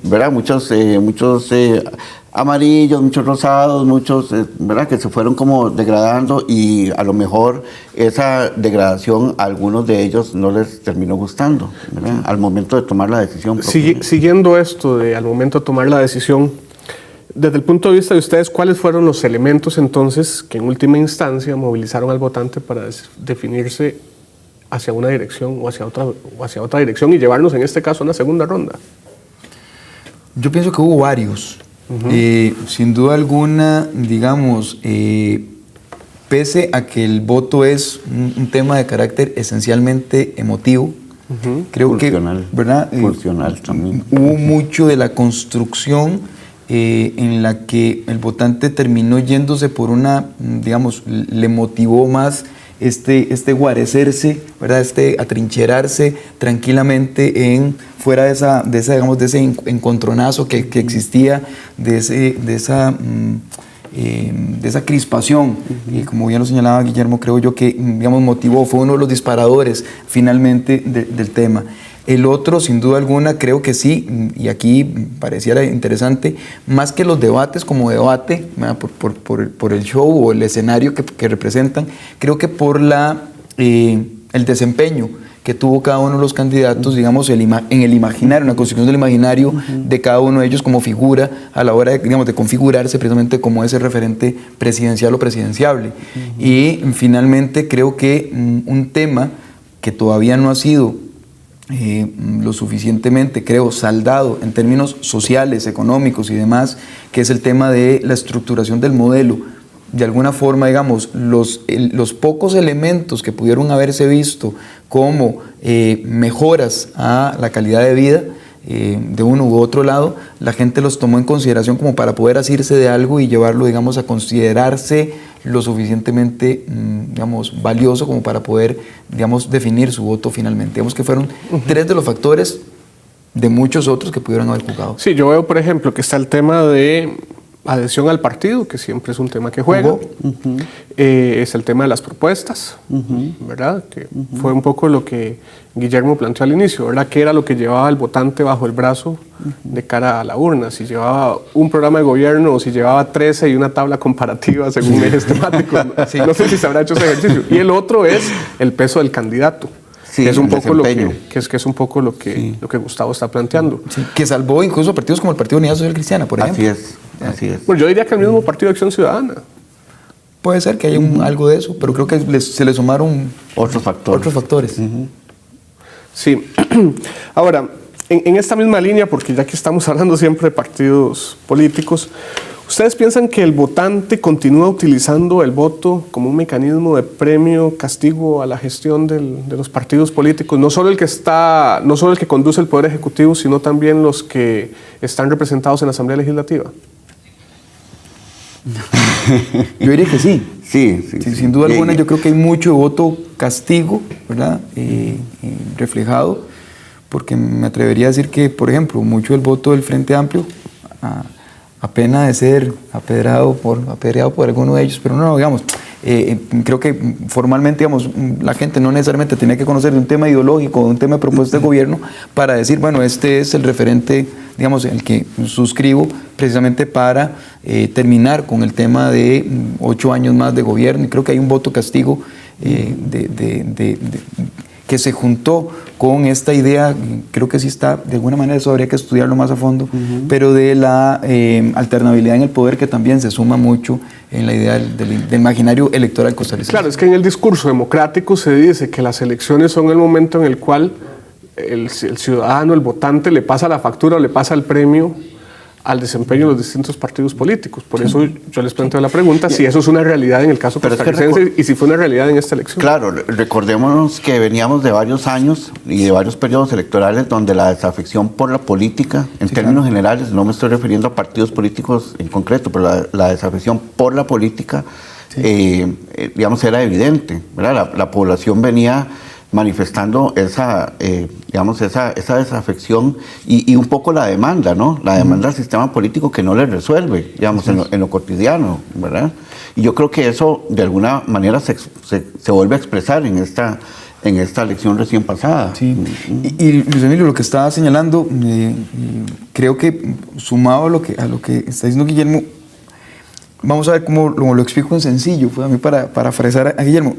¿verdad? Muchos amarillos, muchos rosados, muchos, ¿verdad? Que se fueron como degradando y a lo mejor esa degradación a algunos de ellos no les terminó gustando, ¿verdad? Al momento de tomar la decisión. Siguiendo esto al momento de tomar la decisión, desde el punto de vista de ustedes, ¿cuáles fueron los elementos entonces que en última instancia movilizaron al votante para definirse hacia una dirección o hacia otra dirección y llevarnos en este caso a una segunda ronda? Yo pienso que hubo varios. Sin duda alguna, digamos, pese a que el voto es un tema de carácter esencialmente emotivo, creo Funcional. que, ¿verdad? Funcional también. Hubo mucho de la construcción en la que el votante terminó yéndose por digamos, le motivó más este guarecerse, ¿verdad? Atrincherarse tranquilamente fuera de ese encontronazo que existía, de esa crispación. Y como bien lo señalaba Guillermo, creo yo que, digamos, fue uno de los disparadores finalmente del tema. El otro, sin duda alguna, creo que sí, y aquí pareciera interesante, más que los debates como debate, por el show o el escenario que representan, creo que por el desempeño que tuvo cada uno de los candidatos, digamos, en el imaginario, en la construcción del imaginario de cada uno de ellos como figura a la hora de configurarse precisamente como ese referente presidencial o presidenciable. Y finalmente creo que un tema que todavía no ha sido lo suficientemente, creo, saldado en términos sociales, económicos y demás, que es el tema de la estructuración del modelo. De alguna forma, digamos, los pocos elementos que pudieron haberse visto como mejoras a la calidad de vida, de uno u otro lado, la gente los tomó en consideración como para poder asirse de algo y llevarlo, digamos, a considerarse lo suficientemente, digamos, valioso como para poder, digamos, definir su voto finalmente. Digamos que fueron tres de los factores de muchos otros que pudieron haber jugado. Sí, yo veo, por ejemplo, que está el tema de adhesión al partido, que siempre es un tema que juega. Es el tema de las propuestas, ¿verdad? Que fue un poco lo que Guillermo planteó al inicio, ¿verdad? ¿Qué era lo que llevaba el votante bajo el brazo de cara a la urna? Si llevaba un programa de gobierno o si llevaba 13 y una tabla comparativa según ejes temáticos. Sí. No sé si se habrá hecho ese ejercicio. Y el otro es el peso del candidato. Sí, que es un poco lo que Gustavo está planteando. Sí, que salvó incluso partidos como el Partido Unidad Social Cristiana, por ejemplo. Así es. Bueno, yo diría que el mismo Partido de Acción Ciudadana. Puede ser que haya algo de eso, pero creo que se le sumaron otros factores. Sí. Ahora, en esta misma línea, porque ya que estamos hablando siempre de partidos políticos, ¿ustedes piensan que el votante continúa utilizando el voto como un mecanismo de premio, castigo a la gestión de los partidos políticos? No solo el que conduce el Poder Ejecutivo, sino también los que están representados en la Asamblea Legislativa. Yo diría que sí. Sí, sin duda alguna, yo creo que hay mucho voto castigo, ¿verdad? Reflejado, porque me atrevería a decir que, por ejemplo, mucho del voto del Frente Amplio, a pena de ser apedreado por alguno de ellos, pero no, digamos, creo que formalmente, digamos, la gente no necesariamente tenía que conocer de un tema ideológico, de un tema de propuesta de gobierno, para decir, bueno, este es el referente, digamos, el que suscribo precisamente para terminar con el tema de 8 años más de gobierno, y creo que hay un voto castigo que se juntó con esta idea, creo que sí está, de alguna manera eso habría que estudiarlo más a fondo, pero de la alternabilidad en el poder, que también se suma mucho en la idea del imaginario electoral costarricense. Claro, es que en el discurso democrático se dice que las elecciones son el momento en el cual el ciudadano, el votante, le pasa la factura o le pasa el premio al desempeño de los distintos partidos políticos. Por eso yo les planteo la pregunta, si eso es una realidad en el caso costarricense y si fue una realidad en esta elección. Claro, recordémonos que veníamos de varios años y de varios periodos electorales donde la desafección por la política, en términos generales, no me estoy refiriendo a partidos políticos en concreto, pero la desafección por la política, digamos, era evidente, ¿verdad? La población venía manifestando esa desafección y un poco la demanda, ¿no? La demanda del sistema político que no le resuelve, digamos, en lo cotidiano, ¿verdad? Y yo creo que eso de alguna manera se vuelve a expresar en esta elección recién pasada. Sí. Y Luis Emilio, lo que estaba señalando, creo que sumado a lo que está diciendo Guillermo, vamos a ver cómo lo explico en sencillo, fue a mí para parafrasear a Guillermo.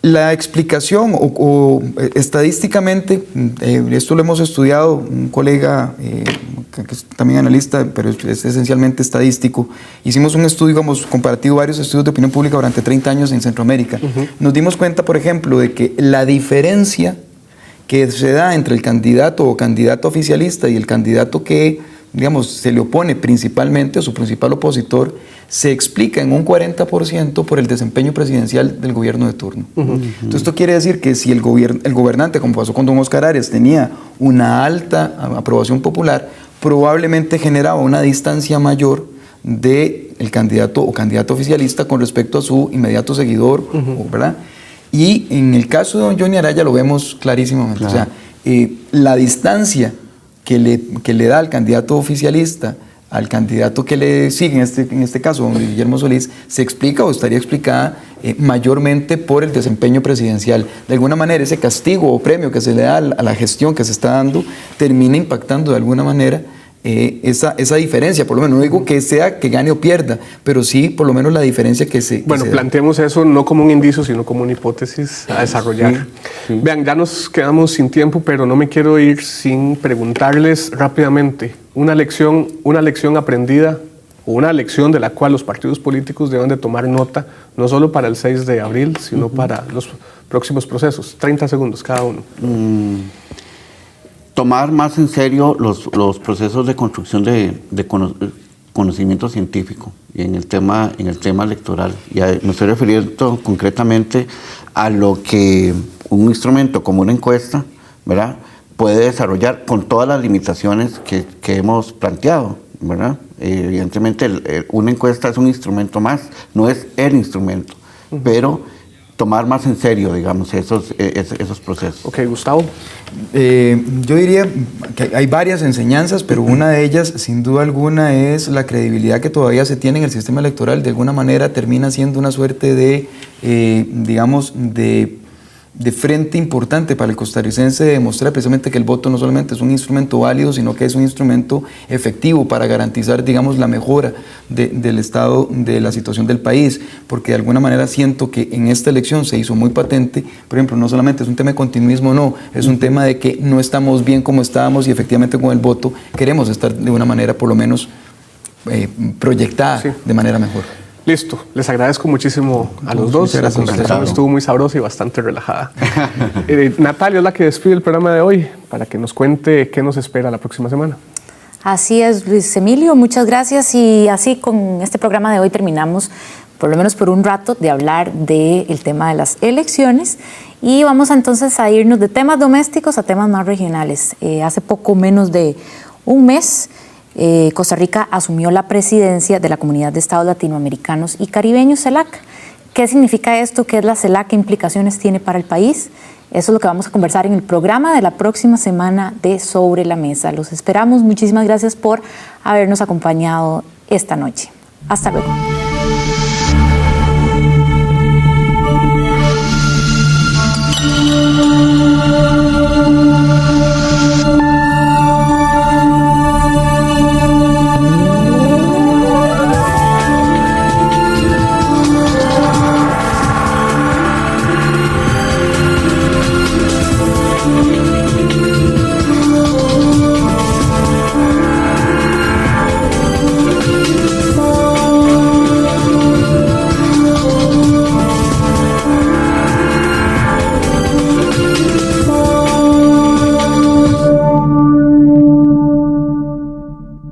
La explicación o estadísticamente, esto lo hemos estudiado, un colega que es también analista, pero es esencialmente estadístico. Hicimos un estudio, comparativo varios estudios de opinión pública durante 30 años en Centroamérica. Nos dimos cuenta, por ejemplo, de que la diferencia que se da entre el candidato o candidata oficialista y el candidato que, digamos, se le opone principalmente, o su principal opositor, se explica en un 40% por el desempeño presidencial del gobierno de turno. Entonces, esto quiere decir que si el gobernante, como pasó con don Oscar Arias, tenía una alta aprobación popular, probablemente generaba una distancia mayor del candidato o candidata oficialista con respecto a su inmediato seguidor, ¿verdad? Y en el caso de don Johnny Araya lo vemos clarísimamente. Claro. O sea, la distancia que le da al candidato oficialista al candidato que le sigue, en este caso, don Guillermo Solís, se explica o estaría explicada mayormente por el desempeño presidencial. De alguna manera, ese castigo o premio que se le da a la gestión que se está dando termina impactando de alguna manera esa diferencia. Por lo menos no digo que sea que gane o pierda, pero sí por lo menos la diferencia que se... Bueno, planteemos eso no como un indicio, sino como una hipótesis a desarrollar. Sí. Vean, ya nos quedamos sin tiempo, pero no me quiero ir sin preguntarles rápidamente una lección aprendida o una lección de la cual los partidos políticos deben de tomar nota, no solo para el 6 de abril, sino para los próximos procesos. 30 segundos cada uno. Tomar más en serio los procesos de construcción de conocimiento científico y en el tema electoral. Y me estoy refiriendo concretamente a lo que un instrumento como una encuesta ¿verdad?, puede desarrollar con todas las limitaciones que hemos planteado, ¿verdad? Evidentemente una encuesta es un instrumento más, no es el instrumento, pero tomar más en serio, digamos, esos procesos. Ok, Gustavo. Yo diría que hay varias enseñanzas, pero una de ellas, sin duda alguna, es la credibilidad que todavía se tiene en el sistema electoral. De alguna manera termina siendo una suerte de, digamos, de frente importante para el costarricense de demostrar precisamente que el voto no solamente es un instrumento válido, sino que es un instrumento efectivo para garantizar, digamos, la mejora del estado de la situación del país, porque de alguna manera siento que en esta elección se hizo muy patente, por ejemplo, no solamente es un tema de continuismo, no, es un tema de que no estamos bien como estábamos y efectivamente con el voto queremos estar de una manera por lo menos proyectada de manera mejor. Listo, les agradezco muchísimo a los dos. La conversación estuvo muy sabrosa y bastante relajada. Natalia es la que despide el programa de hoy para que nos cuente qué nos espera la próxima semana. Así es, Luis Emilio, muchas gracias. Y así con este programa de hoy terminamos, por lo menos por un rato, de hablar del tema de las elecciones. Y vamos entonces a irnos de temas domésticos a temas más regionales. Hace poco menos de un mes, Costa Rica asumió la presidencia de la Comunidad de Estados Latinoamericanos y Caribeños, CELAC. ¿Qué significa esto? ¿Qué es la CELAC? ¿Qué implicaciones tiene para el país? Eso es lo que vamos a conversar en el programa de la próxima semana de Sobre la Mesa. Los esperamos. Muchísimas gracias por habernos acompañado esta noche. Hasta luego.